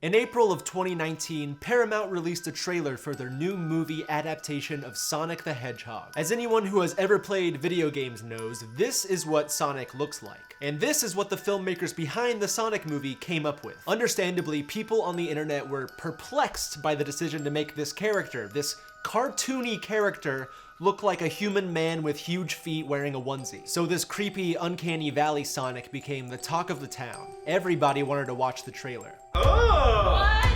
In April of 2019, Paramount released a trailer for their new movie adaptation of Sonic the Hedgehog. As anyone who has ever played video games knows, this is what Sonic looks like. And this is what the filmmakers behind the Sonic movie came up with. Understandably, people on the internet were perplexed by the decision to make this character, this cartoony character, look like a human man with huge feet wearing a onesie. So this creepy, uncanny valley Sonic became the talk of the town. Everybody wanted to watch the trailer. Oh! What?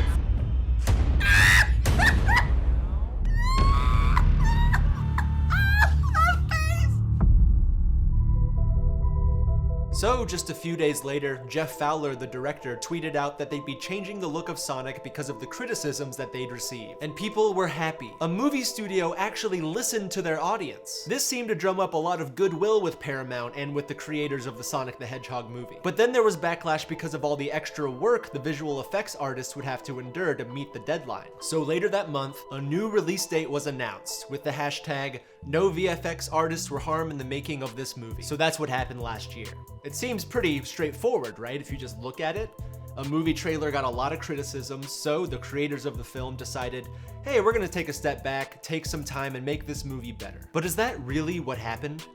So, just a few days later, Jeff Fowler, the director, tweeted out that they'd be changing the look of Sonic because of the criticisms that they'd received. And people were happy. A movie studio actually listened to their audience. This seemed to drum up a lot of goodwill with Paramount and with the creators of the Sonic the Hedgehog movie. But then there was backlash because of all the extra work the visual effects artists would have to endure to meet the deadline. So later that month, a new release date was announced with the hashtag "No VFX artists were harmed in the making of this movie." So that's what happened last year. It seems pretty straightforward, right? If you just look at it. A movie trailer got a lot of criticism, so the creators of the film decided, hey, we're gonna take a step back, take some time, and make this movie better. But is that really what happened?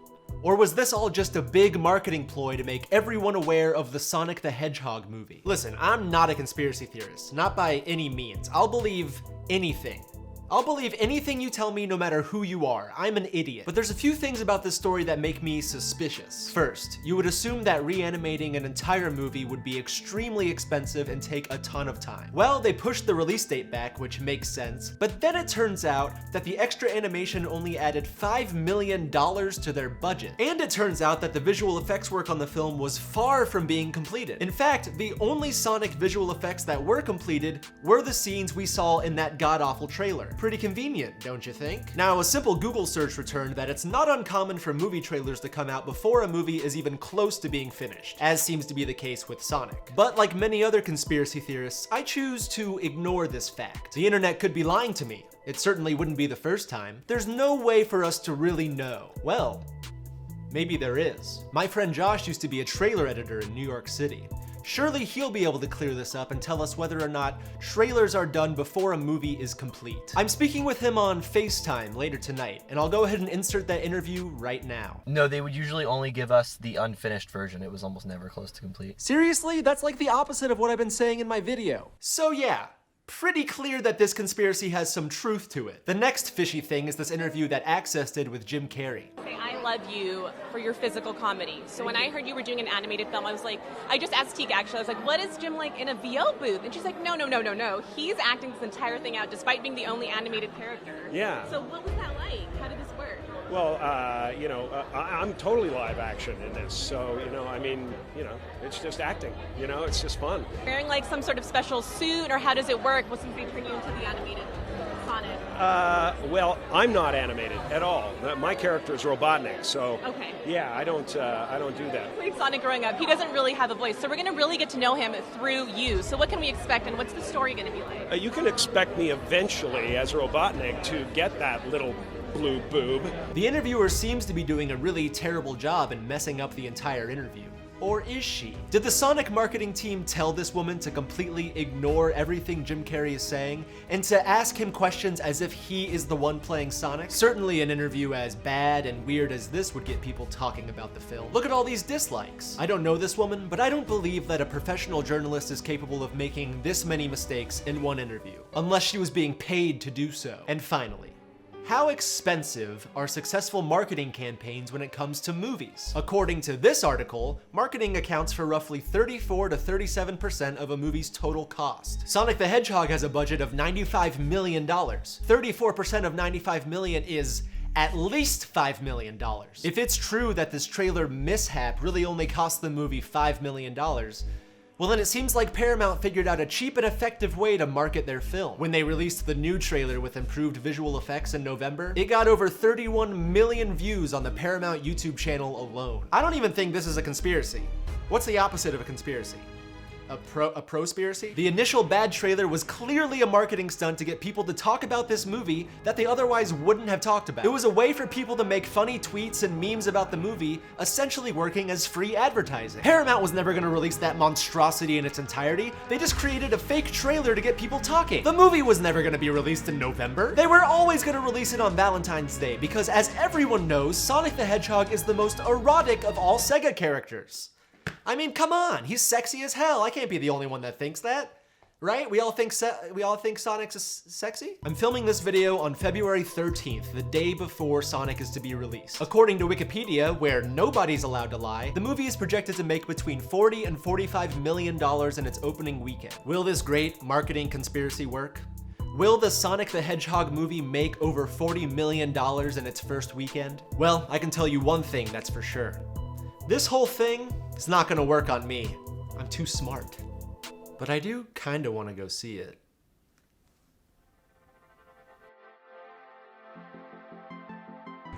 Or was this all just a big marketing ploy to make everyone aware of the Sonic the Hedgehog movie? Listen, I'm not a conspiracy theorist, not by any means. I'll believe anything. I'll believe anything you tell me no matter who you are. I'm an idiot. But there's a few things about this story that make me suspicious. First, you would assume that reanimating an entire movie would be extremely expensive and take a ton of time. Well, they pushed the release date back, which makes sense, but then it turns out that the extra animation only added $5 million to their budget. And it turns out that the visual effects work on the film was far from being completed. In fact, the only Sonic visual effects that were completed were the scenes we saw in that god-awful trailer. Pretty convenient, don't you think? Now, a simple Google search returned that it's not uncommon for movie trailers to come out before a movie is even close to being finished, as seems to be the case with Sonic. But like many other conspiracy theorists, I choose to ignore this fact. The internet could be lying to me. It certainly wouldn't be the first time. There's no way for us to really know. Well, maybe there is. My friend Josh used to be a trailer editor in New York City. Surely he'll be able to clear this up and tell us whether or not trailers are done before a movie is complete. I'm speaking with him on FaceTime later tonight, and I'll go ahead and insert that interview right now. No, they would usually only give us the unfinished version. It was almost never close to complete. Seriously? That's like the opposite of what I've been saying in my video. So yeah. Pretty clear that this conspiracy has some truth to it. The next fishy thing is this interview that Access did with Jim Carrey. I love you for your physical comedy. So when I heard you were doing an animated film, I was like, I just asked Teague actually, I was like, what is Jim like in a VO booth? And she's like, no. He's acting this entire thing out despite being the only animated character. Yeah. So what was that like? How did this work? Well, I'm totally live action in this. So, it's just acting. It's just fun. Wearing like some sort of special suit, or how does it work? Well, since they turn you into the animated Sonic. Well, I'm not animated at all. My character is Robotnik, so okay. Yeah, I don't do that. Played Sonic growing up. He doesn't really have a voice, so we're going to really get to know him through you. So what can we expect, and what's the story going to be like? You can expect me eventually as Robotnik to get that little blue boob. The interviewer seems to be doing a really terrible job in messing up the entire interview. Or is she? Did the Sonic marketing team tell this woman to completely ignore everything Jim Carrey is saying and to ask him questions as if he is the one playing Sonic? Certainly an interview as bad and weird as this would get people talking about the film. Look at all these dislikes. I don't know this woman, but I don't believe that a professional journalist is capable of making this many mistakes in one interview, unless she was being paid to do so. And finally, how expensive are successful marketing campaigns when it comes to movies? According to this article, marketing accounts for roughly 34 to 37% of a movie's total cost. Sonic the Hedgehog has a budget of $95 million. 34% of $95 million is at least $5 million. If it's true that this trailer mishap really only cost the movie $5 million, well then it seems like Paramount figured out a cheap and effective way to market their film. When they released the new trailer with improved visual effects in November, it got over 31 million views on the Paramount YouTube channel alone. I don't even think this is a conspiracy. What's the opposite of a conspiracy? A prospiracy? The initial bad trailer was clearly a marketing stunt to get people to talk about this movie that they otherwise wouldn't have talked about. It was a way for people to make funny tweets and memes about the movie, essentially working as free advertising. Paramount was never gonna release that monstrosity in its entirety. They just created a fake trailer to get people talking. The movie was never gonna be released in November. They were always gonna release it on Valentine's Day because, as everyone knows, Sonic the Hedgehog is the most erotic of all Sega characters. I mean, come on, he's sexy as hell. I can't be the only one that thinks that, right? We all think Sonic's sexy? I'm filming this video on February 13th, the day before Sonic is to be released. According to Wikipedia, where nobody's allowed to lie, the movie is projected to make between $40 and $45 million in its opening weekend. Will this great marketing conspiracy work? Will the Sonic the Hedgehog movie make over $40 million in its first weekend? Well, I can tell you one thing that's for sure. This whole thing is not gonna work on me. I'm too smart. But I do kinda wanna go see it.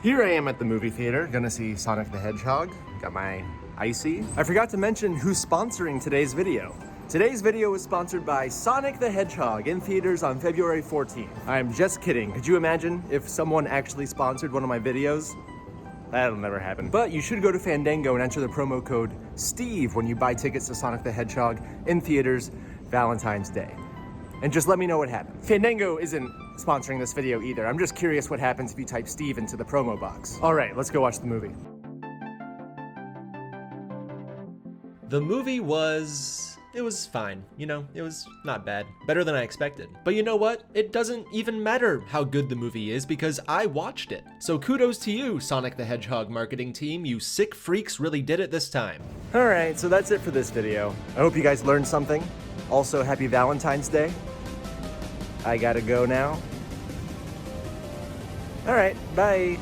Here I am at the movie theater, gonna see Sonic the Hedgehog. Got my icy. I forgot to mention who's sponsoring today's video. Today's video is sponsored by Sonic the Hedgehog in theaters on February 14th. I'm just kidding. Could you imagine if someone actually sponsored one of my videos? That'll never happen. But you should go to Fandango and enter the promo code STEVE when you buy tickets to Sonic the Hedgehog in theaters Valentine's Day. And just let me know what happens. Fandango isn't sponsoring this video either. I'm just curious what happens if you type Steve into the promo box. All right, let's go watch the movie. The movie it was fine, you know, it was not bad. Better than I expected. But you know what? It doesn't even matter how good the movie is because I watched it. So kudos to you, Sonic the Hedgehog marketing team. You sick freaks really did it this time. All right, so that's it for this video. I hope you guys learned something. Also, happy Valentine's Day. I gotta go now. All right, bye.